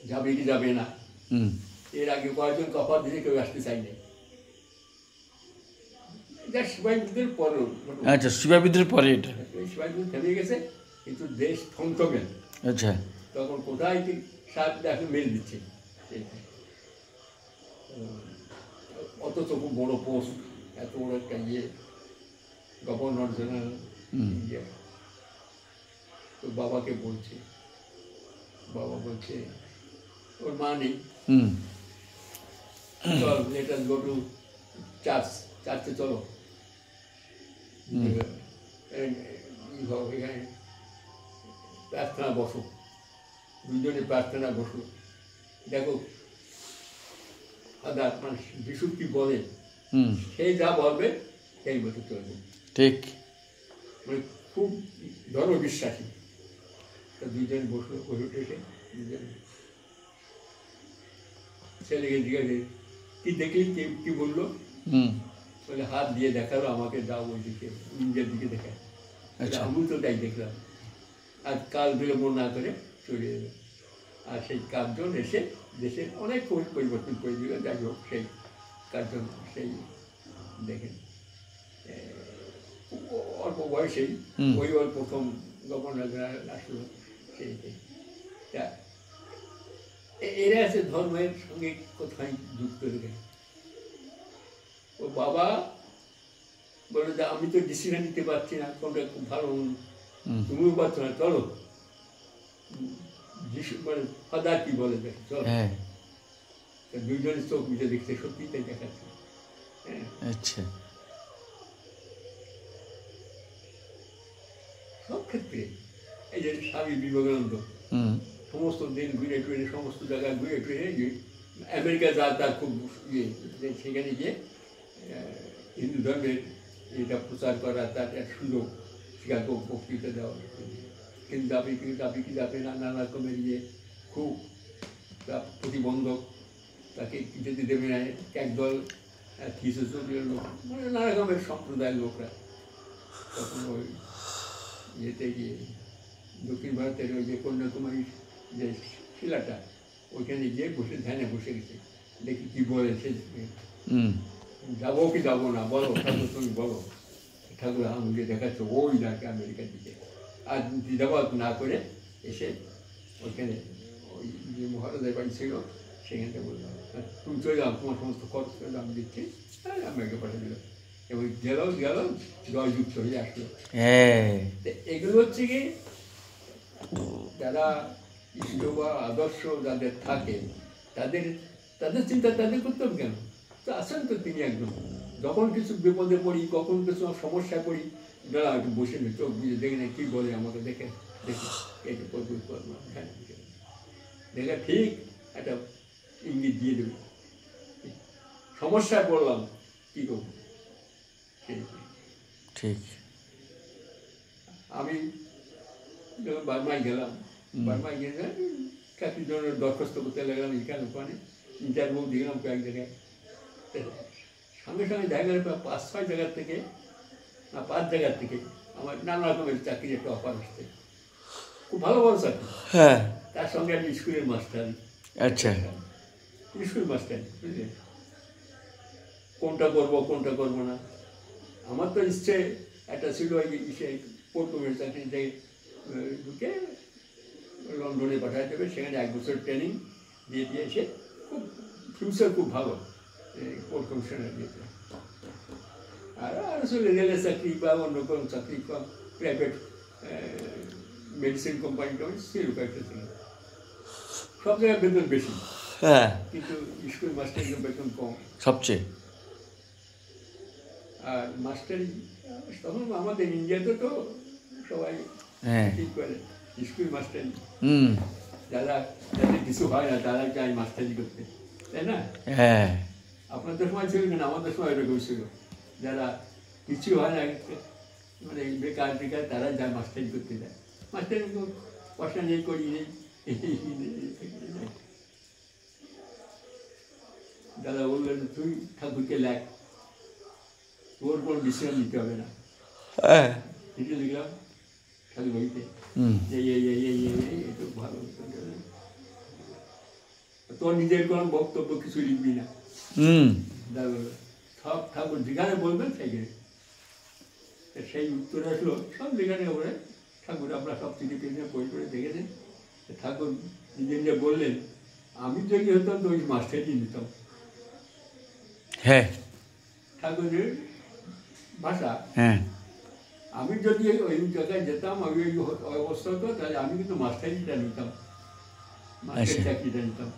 যাবে কি যাবে না। এর আগে কয়েকজন কপাল দিয়ে কেউ আসতে চাইনি। এটা সিপাহী বিদ্রোহের পরে। আচ্ছা, সিপাহী বিদ্রোহের পরে এটা। সিপাহী বিদ্রোহ থেমে গেছে, কিন্তু দেশ থমথমে। আচ্ছা, তখন কোথায় কি সার এখন মেল দিচ্ছে। অথচ খুব বড় পোস্ট, এত বড় একটা গভর্নর জেনারেল। তো বাবাকে বলছে, বাবা বলছে ওর মা নেই, চল let us go to church, চার্চে চলো, এখানে প্রার্থনা বসো, দুজনে প্রার্থনা বসো, দেখো ফাদার মানে যিশু কি বলে, সেই যা বলবে সেই মতো চলবে। ঠিক, মানে খুব ধর্মবিশ্বাসী। দুইজন বসে উঠেছে, দুজন ছেলেকে জিজ্ঞাসা কি দেখলি, কি বললো, বলে হাত দিয়ে দেখালো আমাকে, যাও ওই দিকে ইন্ডিয়ার দিকে দেখায়। আমি তো তাই দেখলাম, আর কাল বিলম্ব না করে চলে এলো। আর সেই কার্জন এসে দেশের অনেক পরিবর্তন করে দিল। যাই হোক, সেই কার্জন সেই দেখেন অল্প বয়সেই ওই প্রথম গভর্নর জেনারেল আসলো। এরা আছে ধর্মের সঙ্গে কোথায় যুক্ত রেখে। ও বাবা বলে যে আমি তো ডিসিশন নিতে পারছি না, কোনটা খুব ভালো, তুমিও পারছো না, চলো যিশু মানে ফাদার কি বলে দেখ, চলো। দুইজনের চোখ মিশে দেখছে, সত্যি তাই দেখাচ্ছে। আচ্ছা, সব ক্ষেত্রে এই যে স্বামী বিবেকানন্দ সমস্ত দিন ঘুরে টুরে, সমস্ত জায়গায় ঘুরে টুরে, আমেরিকা যা তার খুব সেখানে গিয়ে হিন্দু ধর্মের এটা প্রচার করা, তার এক সুযোগ শিকাগো বক্তৃতা দেওয়া, কিন্তু যাবে কি যাবে কি যাবে না, নানা রকমের খুব প্রতিবন্ধক, তাকে যেতে দেবে না, একদল খ্রিস্টীয় লোক, মানে নানা রকমের সম্প্রদায়ের লোকরা তখন ওই ইয়েতে গিয়ে দক্ষিণ ভারতের ওই যে কন্যাকুমারীর যে শিলাটা, ওইখানে গিয়ে বসে ধ্যানে বসে গেছে, দেখি কি বলে সে, যাবো কি যাবো না, বলো ঠাকুর, তুমি বলো। ঠাকুর আঙুলে দেখাচ্ছে ওই নাকি আমেরিকার দিকে। আর দ্বিধাবোধ না করে এসে ওইখানে ওই যে মহারাজের বাড়ি ছিল সেখানে বললাম, তুমি চলে যাও, তোমার সমস্ত খরচ করে আমি দিচ্ছি, আমেরিকা পাঠিয়ে দিল। এবং গেল জয়যুক্ত হয়ে আসলো। এগুলো হচ্ছে কি যারা ইষ্ট বা আদর্শ যাদের থাকে, তাদের চিন্তা তাদের করতে হবে কেন? তো আসেন তো তিনি একদম, যখন কিছু বিপদে পড়ি, কখন কিছু সমস্যায় পড়ি, দাঁড়া একটু বসে নি, চোখ বুঝে দেখে না, কী বলে আমাকে দেখে দেখি এইটু করবো, হ্যাঁ দেখে ঠিক একটা ইঙ্গিত দিয়ে দেবে, সমস্যায় পড়লাম কী করবো। ঠিক, আমি বার্মায় গেলাম, বার্মায় গিয়ে চাকরির জন্য দরখাস্ত করতে লাগলাম, এখানে ওখানে ইন্টারভিউ দিলাম কয়েক জায়গায়, সঙ্গে সঙ্গে জায়গার 5-6 জায়গার থেকে, 5 জায়গার থেকে আমার নানা রকমের চাকরির একটা অফার আসছে, খুব ভালো ভালো চাকরি। তার সঙ্গে আমি স্কুলের মাস্টার। আচ্ছা, স্কুল মাস্টার, বুঝলেন, কোনটা করবো না। আমার তো ইচ্ছে একটা ছিল পোর্টমের চাকরি, ঢুকে লন্ডনে পাঠাতে হবে, সেখানে 1 বছর ট্রেনিং দিয়ে এসে খুব ফিউচার খুব ভালো পোর্ট কমিশনার দিয়েছে। আর আসলে রেলের চাকরি বা অন্য কোনো চাকরি, প্রাইভেট মেডিসিন কোম্পানি সেরকম একটা ছিল, সব জায়গায় বেতন বেশি, কিন্তু স্কুল মাস্টারের বেতন কম সবচেয়ে। আর মাস্টারি তখন আমাদের ইন্ডিয়াতে তো সবাই ঠিক করে স্কুল মাস্টারি, যাদের কিছু হয় না তারা চায় মাস্টারি করতে, তাই না? আপনাদের সময় ছিল না, আমাদের সময় এরকম ছিল, যারা কিছু হয় না মানে বেকার তারা যায় মাস্টারি করতে যায়, মাস্টারি পয়সা নেই, করি নেই। দাদা বললেন তুই ঠাকুরকে লেখ, তোর কোনো ডিসিশন নিতে হবে না। লিখে লিখলাম ঠাকুর বইতে, এই একটু ভালো। তোর নিজের কোনো বক্তব্য কিছু লিখবি না, হুম সব ঠাকুর যেখানে বলবেন সেইখানে। সেই উত্তর আসলো সব যেখানে ওরা ঠাকুর আপনার সব চিঠি পেয়ে বই করে দেখেছেন। ঠাকুর নিজে নিজে বললেন, আমি যদি হতাম তো ওই মাস্টারই নিতাম। হ্যাঁ ঠাকুরের ভাষা, হ্যাঁ আমি যদি ওই জায়গায় যেতাম, আমি ওই অবস্থা হতো, তাহলে আমি কিন্তু মাস্টারিটা নিতাম, মাস্টার চাকরিটা নিতাম।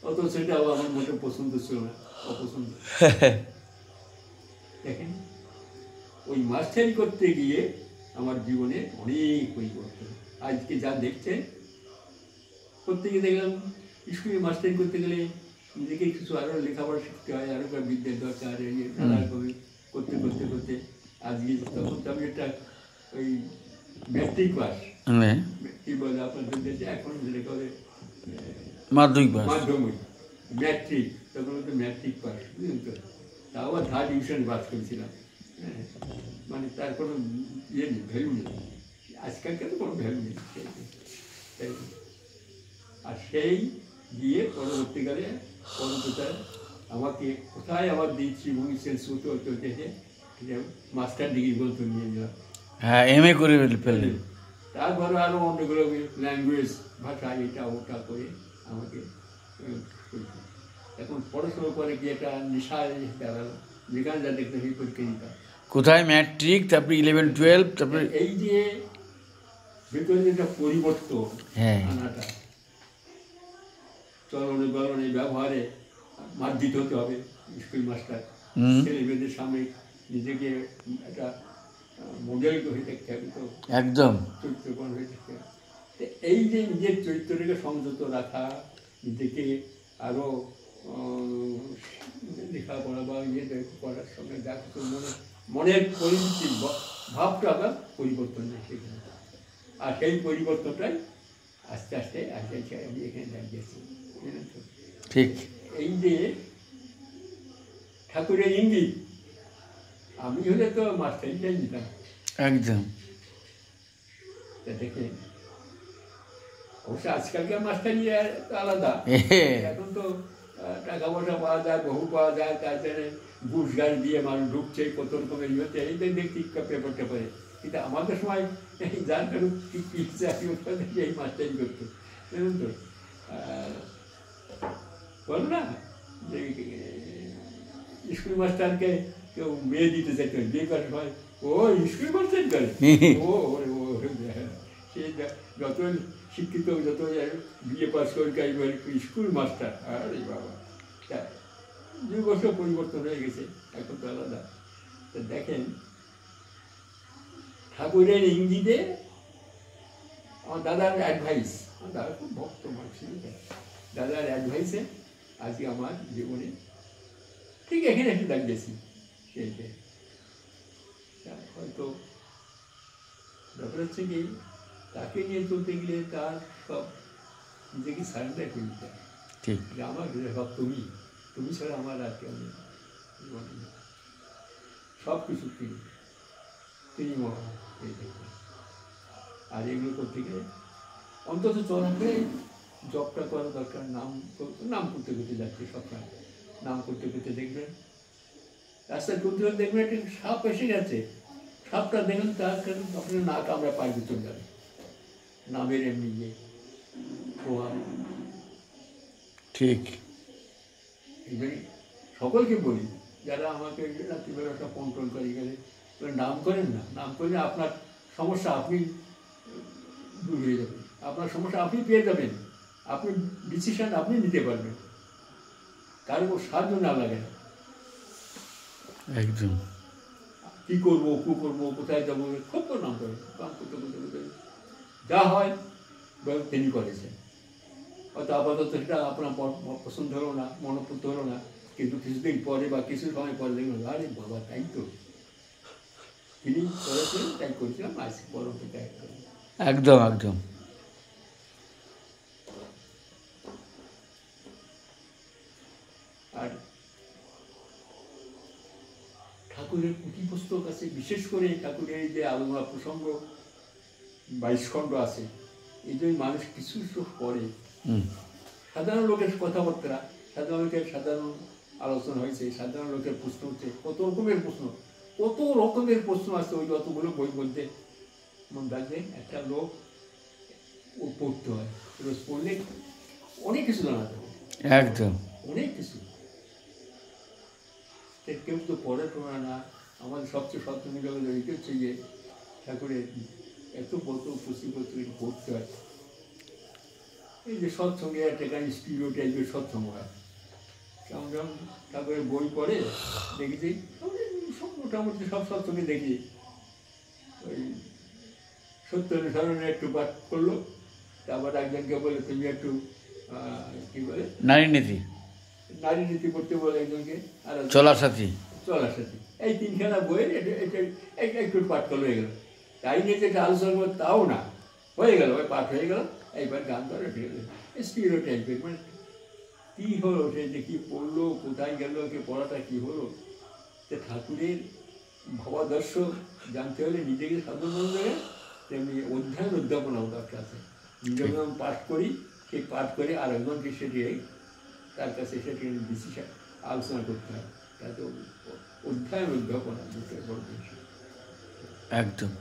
অত সেটা আমার মোটে পছন্দ ছিল না, অপছন্দ। দেখেন ওই মাস্টারি করতে গিয়ে আমার জীবনে অনেক পরিবর্তন। আজকে যা দেখছেন, করতে গিয়ে দেখলাম স্কুলে মাস্টারি করতে গেলে নিজেকে কিছু আরও লেখাপড়া শিখতে হয়, আরও বিদ্যার দরকার, নানারকম করতে করতে করতে আজকে তখন তো আমি একটা ওই ম্যাট্রিক পাস, কি বলে আপনাদের দেশে এখন যেটা করে মাধ্যমিক ম্যাট্রিক, তখন তো ম্যাট্রিক পাস, বুঝলেন তো? তাও আবার 3rd ডিভিশন পাস করেছিলাম। হ্যাঁ, মানে তার কোনো ইয়ে নেই, ভ্যালু নেই, আজকালকার তো কোনো ভ্যালু নেই। আর সেই গিয়ে পরবর্তীকালে কলকাতায় আমাকে কোথায় আবার দিচ্ছি ভবিষ্যৎ সুতো চলতেছে, মাস্টার ডিগ্রি পর্যন্ত নিয়ে নিলাম। হ্যাঁ MA করে ফেললেন। তারপরে আরও অনেকগুলো ল্যাঙ্গুয়েজ, ভাষা, এটা ওটা করে আমাকে এখন পড়াশোনা করে কি একটা নেশায় দাঁড়ালো, যেখানে যা দেখতে সেই পরীক্ষা দিতাম। কোথায় ম্যাট্রিক, তারপরে 11 12, তারপরে এই যে ভিতরে যেটা পরিবর্তন হ্যাঁ আনাটা, চলনে বলনে ব্যবহারে মারপিট হতে হবে, স্কুল মাস্টার ছেলে মেয়েদের সামনে নিজেকে একটা মডেল হয়ে থাকতে হবে, তো একদম চরিত্রবান হয়ে থাকতে হবে। এই যে নিজের চরিত্রটাকে সংযত রাখা, নিজেকে আরও লেখাপড়া বা ইয়ে করার সঙ্গে যা কিছু মনের পরিস্থিতির ভাবটা আবার পরিবর্তন নেই সেখানে। আর সেই পরিবর্তনটাই আস্তে আস্তে আস্তে আস্তে আমি এখানে দাঁড়িয়েছি, বুঝলেন তো? ঠিক। এই যে ঠাকুরের ইঙ্গিত, আমি হলে তো মাস্টারিটাই নিতাম একদম। তা দেখে অবশ্য আজকালকার মাস্টারি আলাদা, এখন তো টাকা পয়সা পাওয়া যায়, বহু পাওয়া যায়, তারপরে ঘুষ গাছ দিয়ে মানুষ ঢুকছে, কত রকমের ইয়ে হচ্ছে, এই দেখছি পেপার টেপারে। কিন্তু আমাদের সময় যার কারণ এই মাস্টারি করতো, বুঝলেন তো? বল না যে স্কুল মাস্টারকে কেউ মেয়ে দিতে চাইতে হয়, বিয়ে করার সময় ও স্কুল মাস্টার করে, ও সে যত শিক্ষিত, যত বিয়ে পাস করে স্কুল মাস্টার। আরে বাবা, 2 বছর পরিবর্তন হয়ে গেছে, এখন তো আলাদা। তা দেখেন ঠাকুরের ইঙ্গিতে আমার দাদার অ্যাডভাইস, আমার দাদা খুব ভক্ত মানুষ, দাদার অ্যাডভাইসে আজকে আমার জীবনে ঠিক এখানে একটু দাঁড়িয়েছি। সেইটাই হয়তো ব্যাপার হচ্ছে কি, তাকে নিয়ে চলতে গেলে তার সব নিজেকে সারেন্ডার করে দিতে হয়। ঠিক, আমার সব তুমি ছাড়া আমার আর কেউ নেই, সব কিছু তিনি মহা। আর এগুলো করতে গেলে অন্তত চলবে জবটা করা দরকার। নাম করতে করতে যাচ্ছে, সবসময় নাম করতে করতে দেখবেন রাস্তায় চলতে দেখবেন একটা সাপ এসে গেছে, সাপটা দেখেন তার আপনার নাক আমরা পায়ের ভিতর যাবে, নামের এমনি ইয়ে প্রভাব। ঠিক। এইবারই সকলকে বলি, যারা আমাকে রাত্রিবেলাটা কন্ট্রোল করে গেলে নাম করেন না, নাম করলে আপনার সমস্যা আপনি দূর হয়ে যাবেন, আপনার সমস্যা আপনি পেয়ে যাবেন, আপনি ডিসিশন আপনি নিতে পারবেন, কারো সাহায্য না লাগে না। একদম। কী করবো, কী করবো, কোথায় যাবো, খুব তো নাম করেন, কাম করতে করতে করতে যা হয় তিনি করেছেন। হয়তো আপাতত সেটা আপনার পছন্দ হলো না, মনোপুত হলো না, কিন্তু কিছুদিন পরে বা কিছু সময় পরে দেখবেন আরে বাবা তাই তো তিনি করেছেন, তাই করেছিলাম, আজ পরবর্তীতে একদম একদম। আর ঠাকুরের পুঁথি পুস্তক আছে, বিশেষ করে ঠাকুরের যে আলোচনা প্রসঙ্গ 22 খণ্ড আছে, এই জন্য মানুষ কিছু পড়ে হুম সাধারণ লোকের কথাবার্তা, সাধারণ লোকের সাধারণ আলোচনা হয়েছে, সাধারণ লোকের প্রশ্ন হচ্ছে, কত রকমের প্রশ্ন আছে ওই যতগুলো বই বলতে মন রাখবে। একটা লোক ও পড়তে হয়, রোজ পড়লে অনেক কিছু জানা যাবে, একদম অনেক কিছু। কেউ তো পড়াশোনা না, আমাদের সবচেয়ে সপ্তমী জগৎ জড়িত হচ্ছে যে ঠাকুরের এত কত পুঁথিপত্র পড়তে হয়। এই যে সৎসঙ্গে একটা স্পিরিট টাইপের সৎসঙ্গ হয়, যেমন যেমন ঠাকুরের বই পড়ে দেখেছি, সব মোটামুটি সব সৎসঙ্গে দেখি ওই সত্য অনুসরণে একটু পাঠ করলো, তারপর একজনকে বলে তুমি একটু কি বলে নারী নীতি, নারী নীতি করতে বলে একজনকে, আর চলার সাথী, চলার সাথে, এই তিনখানা বইয়ের এটা একটু পাঠ করলো হয়ে গেল। তাই নিয়ে যে একটা আলোচনা করবো তাও না, হয়ে গেল, ওই পাঠ হয়ে গেল, এইবার গান ধরে ঠিক আছে। স্পিরো টাইপের মানে কী হলো, সে যে কী পড়লো, কোথায় গেল, কে পড়াটা কী হলো। যে ঠাকুরের ভাবাদর্শ জানতে হলে নিজেকে সাধন করতে হবে, তেমনি অধ্যয়ন অধ্যাপনাও দরকার আছে। নিজে যেমন পাঠ করি, সেই পাঠ করে আর একজনকে সেটি তার কাছে সেটি বিশেষ আলোচনা করতে হয়। তাতে অধ্যয়ন অধ্যাপনা দুটোই বড় বিষয়। একদম।